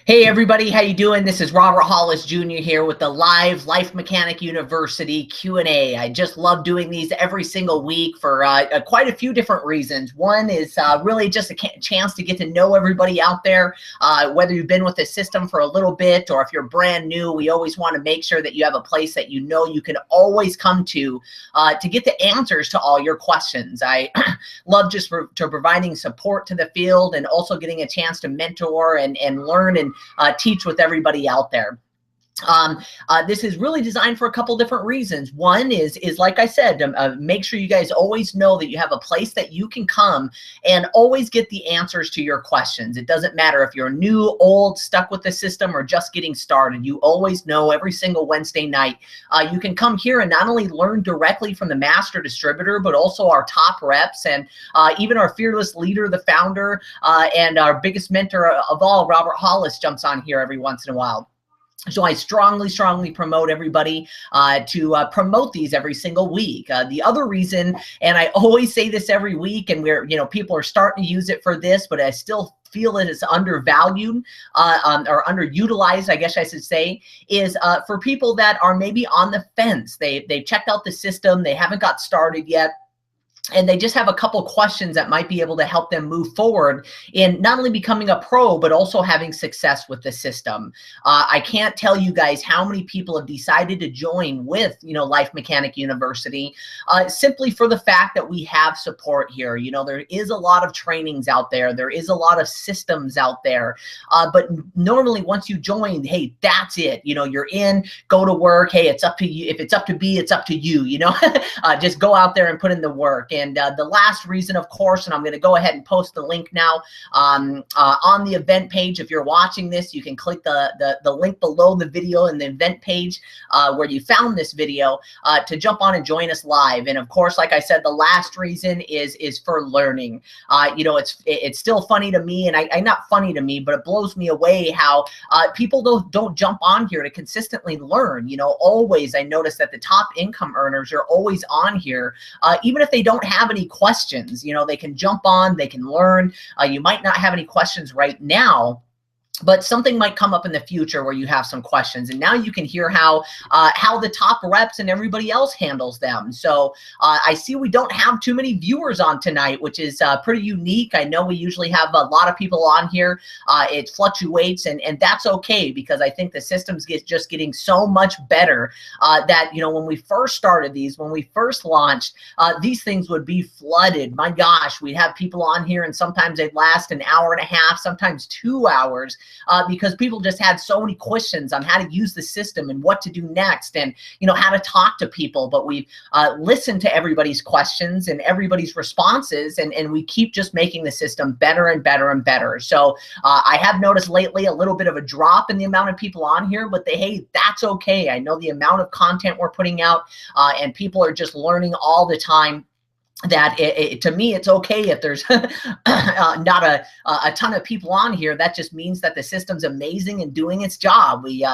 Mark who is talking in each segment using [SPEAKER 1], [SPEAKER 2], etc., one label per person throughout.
[SPEAKER 1] Hey everybody, how you doing? This is Robert Hollis Jr. here with the live Life Mechanic University Q&A. I just love doing these every single week for quite a few different reasons. One is really just a chance to get to know everybody out there, whether you've been with the system for a little bit or if you're brand new. We always want to make sure that you have a place that you know you can always come to get the answers to all your questions. I love just providing support to the field and also getting a chance to mentor and learn and teach with everybody out there. This is really designed for a couple different reasons. One is like I said, make sure you guys always know that you have a place that you can come and always get the answers to your questions. It doesn't matter if you're new, old, stuck with the system, or just getting started. You always know every single Wednesday night you can come here and not only learn directly from the master distributor, but also our top reps and even our fearless leader, the founder, and our biggest mentor of all, Robert Hollis, jumps on here every once in a while. So I strongly promote everybody to promote these every single week. The other reason, and I always say this every week, and people are starting to use it for this, but I still feel that it's undervalued or underutilized, I guess I should say, is for people that are maybe on the fence. They've checked out the system, they haven't got started yet, and they just have a couple questions that might be able to help them move forward in not only becoming a pro, but also having success with the system. I can't tell you guys how many people have decided to join with, Life Mechanic University simply for the fact that we have support here. There is a lot of trainings out there. There is a lot of systems out there. But normally once you join, hey, that's it. You're in, go to work. Hey, it's up to you. If it's up to be, it's up to you, just go out there and put in the work. And the last reason, of course, and I'm going to go ahead and post the link now on the event page. If you're watching this, you can click the link below the video in the event page where you found this video to jump on and join us live. And of course, like I said, the last reason is for learning. It's still funny to me, and I not funny to me, but it blows me away how people don't jump on here to consistently learn. Always I notice that the top income earners are always on here, even if they don't have any questions. They can jump on, they can learn. You might not have any questions right now, but something might come up in the future where you have some questions, and now you can hear how the top reps and everybody else handles them. So I see we don't have too many viewers on tonight, which is pretty unique. I know we usually have a lot of people on here. It fluctuates, and that's okay, because I think the systems just getting so much better that when we first started these, when we first launched, these things would be flooded. My gosh, we'd have people on here, and sometimes they'd last an hour and a half, sometimes 2 hours. Because people just had so many questions on how to use the system and what to do next, and how to talk to people. But we've listened to everybody's questions and everybody's responses, and we keep just making the system better and better and better. So I have noticed lately a little bit of a drop in the amount of people on here, but hey, that's okay. I know the amount of content we're putting out, and people are just learning all the time. That to me, it's okay if there's not a ton of people on here. That just means that the system's amazing and doing its job. We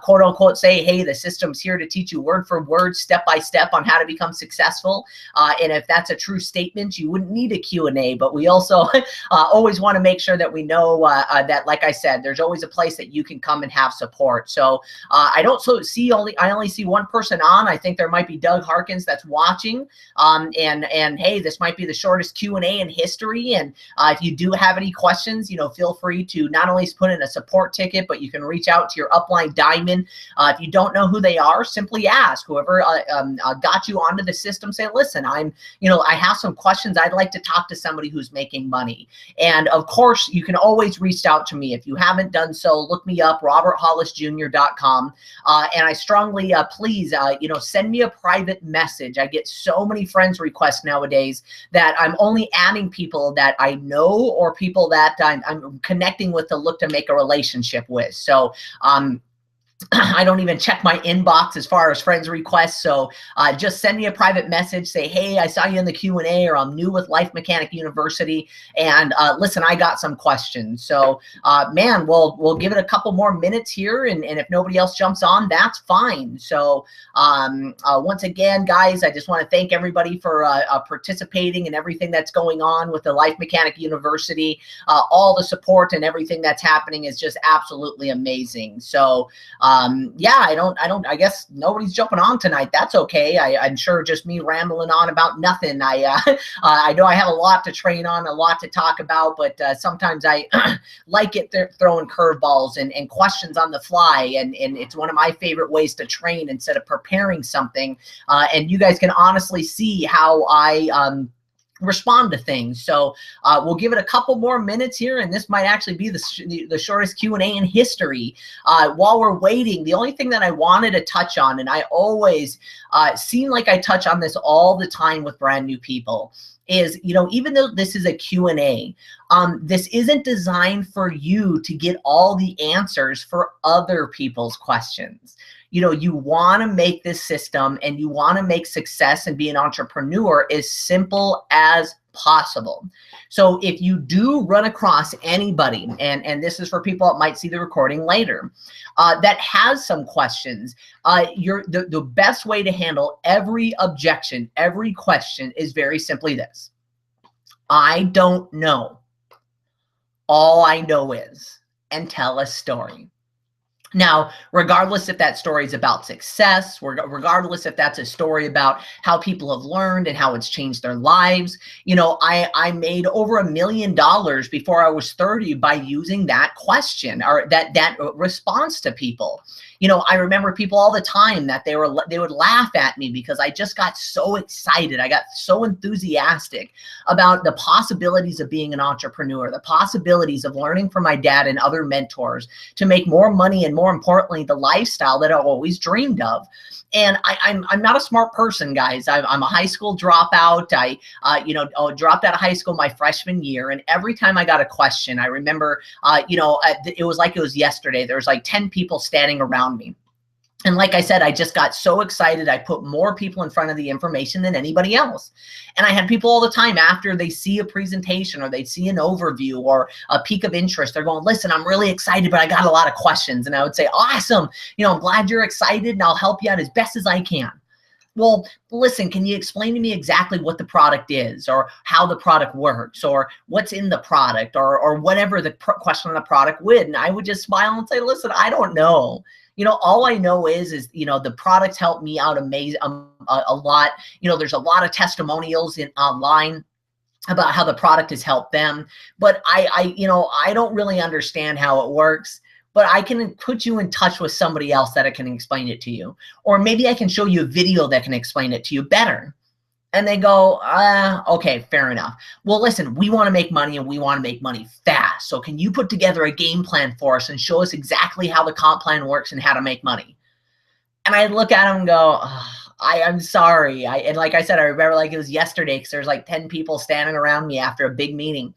[SPEAKER 1] quote unquote say, hey, the system's here to teach you word for word, step by step on how to become successful. And if that's a true statement, you wouldn't need a Q&A. But we also always want to make sure that we know that, like I said, there's always a place that you can come and have support. So I only see one person on. I think there might be Doug Harkins that's watching, and hey, this might be the shortest Q&A in history. And if you do have any questions, feel free to not only put in a support ticket, but you can reach out to your upline diamond. If you don't know who they are, simply ask whoever got you onto the system. Say, listen, I have some questions. I'd like to talk to somebody who's making money. And of course, you can always reach out to me. If you haven't done so, look me up, roberthollisjr.com. And I strongly, please, send me a private message. I get so many friends requests nowadays that I'm only adding people that I know or people that I'm connecting with to look to make a relationship with. So I don't even check my inbox as far as friends requests. So just send me a private message, say, hey, I saw you in the Q&A, or I'm new with Life Mechanic University. And listen, I got some questions. So man, we'll give it a couple more minutes here. And if nobody else jumps on, that's fine. So once again, guys, I just want to thank everybody for participating in everything that's going on with the Life Mechanic University. All the support and everything that's happening is just absolutely amazing. So yeah, I guess nobody's jumping on tonight. That's okay. I'm sure just me rambling on about nothing. I know I have a lot to train on, a lot to talk about, but sometimes I like it throwing curveballs and questions on the fly. And it's one of my favorite ways to train instead of preparing something. And you guys can honestly see how I respond to things. So we'll give it a couple more minutes here, and this might actually be the shortest Q&A in history. While we're waiting, the only thing that I wanted to touch on, and I always seem like I touch on this all the time with brand new people, is, you know, even though this is a Q&A, this isn't designed for you to get all the answers for other people's questions. You know, you want to make this system, and you want to make success and be an entrepreneur as simple as possible. So if you do run across anybody, and this is for people that might see the recording later, that has some questions, the best way to handle every objection, every question is very simply this: I don't know. All I know is, and tell a story. Now, regardless if that story is about success, regardless if that's a story about how people have learned and how it's changed their lives, you know, I made over $1 million before I was 30 by using that question, or that response to people. You know, I remember people all the time that they would laugh at me because I just got so excited. I got so enthusiastic about the possibilities of being an entrepreneur, the possibilities of learning from my dad and other mentors to make more money, and more importantly, the lifestyle that I always dreamed of. And I'm not a smart person, guys. I'm a high school dropout. I dropped out of high school my freshman year. And every time I got a question, I remember, it was like it was yesterday. There was like 10 people standing around me. And like I said, I just got so excited. I put more people in front of the information than anybody else. And I had people all the time, after they see a presentation or they see an overview or a peak of interest, they're going, listen, I'm really excited, but I got a lot of questions. And I would say, awesome. You know, I'm glad you're excited, and I'll help you out as best as I can. Well, listen, can you explain to me exactly what the product is, or how the product works, or what's in the product, or whatever the question on the product would? And I would just smile and say, listen, I don't know. You know, all I know is, you know, the products helped me out a lot. You know, there's a lot of testimonials online about how the product has helped them. But I don't really understand how it works. But I can put you in touch with somebody else that can explain it to you. Or maybe I can show you a video that can explain it to you better. And they go, okay, fair enough. Well, listen, we want to make money, and we want to make money fast. So can you put together a game plan for us and show us exactly how the comp plan works and how to make money? And I look at them and go, I'm sorry. And like I said, I remember like it was yesterday, because there's like 10 people standing around me after a big meeting.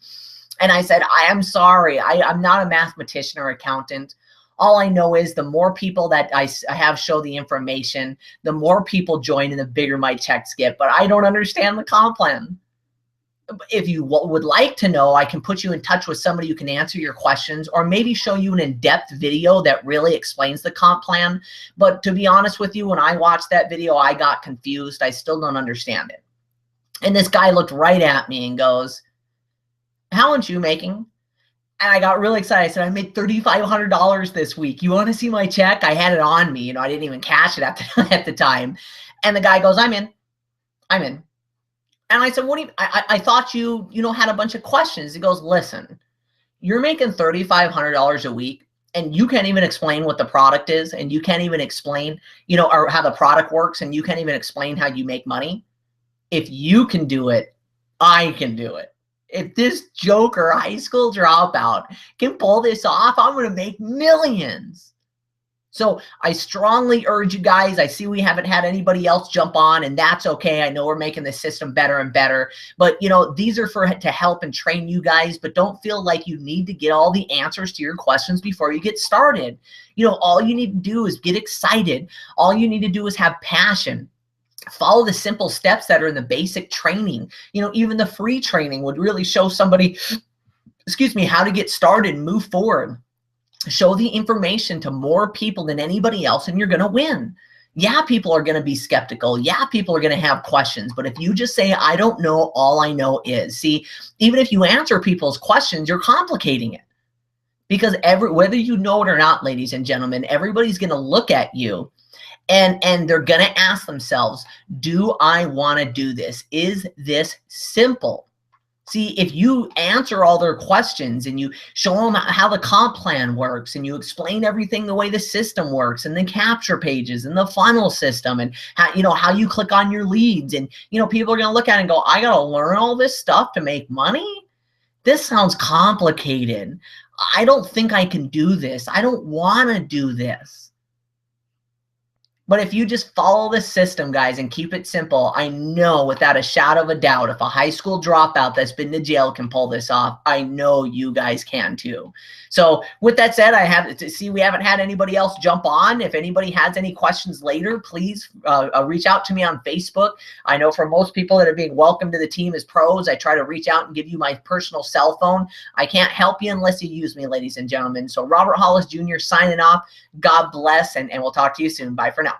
[SPEAKER 1] And I said, I am sorry. I'm not a mathematician or accountant. All I know is the more people that I have show the information, the more people join, and the bigger my checks get. But I don't understand the comp plan. If you would like to know, I can put you in touch with somebody who can answer your questions, or maybe show you an in-depth video that really explains the comp plan. But to be honest with you, when I watched that video, I got confused. I still don't understand it. And this guy looked right at me and goes, how much are you making? And I got really excited. I said, I made $3,500 this week. You want to see my check? I had it on me. You know, I didn't even cash it at the time. And the guy goes, I'm in. And I said, what do you, I thought you had a bunch of questions. He goes, listen, you're making $3,500 a week, and you can't even explain what the product is, and you can't even explain, or how the product works, and you can't even explain how you make money. If you can do it, I can do it. If this joker high school dropout can pull this off, I'm going to make millions. So I strongly urge you guys, I see we haven't had anybody else jump on, and that's okay. I know we're making the system better and better, but you know, these are to help and train you guys, but don't feel like you need to get all the answers to your questions before you get started. You know, all you need to do is get excited. All you need to do is have passion. Follow the simple steps that are in the basic training. You know, even the free training would really show somebody, excuse me, how to get started and move forward. Show the information to more people than anybody else, and you're going to win. Yeah, people are going to be skeptical. Yeah, people are going to have questions. But if you just say, I don't know, all I know is, see, even if you answer people's questions, you're complicating it. Because whether you know it or not, ladies and gentlemen, everybody's going to look at you and they're going to ask themselves, do I want to do this? Is this simple? See, if you answer all their questions and you show them how the comp plan works and you explain everything the way the system works and the capture pages and the funnel system and how, you know, how you click on your leads, and, you know, people are going to look at it and go, I got to learn all this stuff to make money? This sounds complicated. I don't think I can do this. I don't want to do this. But if you just follow the system, guys, and keep it simple, I know without a shadow of a doubt, if a high school dropout that's been to jail can pull this off, I know you guys can too. So with that said, I have to see we haven't had anybody else jump on. If anybody has any questions later, please reach out to me on Facebook. I know for most people that are being welcomed to the team as pros, I try to reach out and give you my personal cell phone. I can't help you unless you use me, ladies and gentlemen. So Robert Hollis Jr. signing off. God bless, and we'll talk to you soon. Bye for now.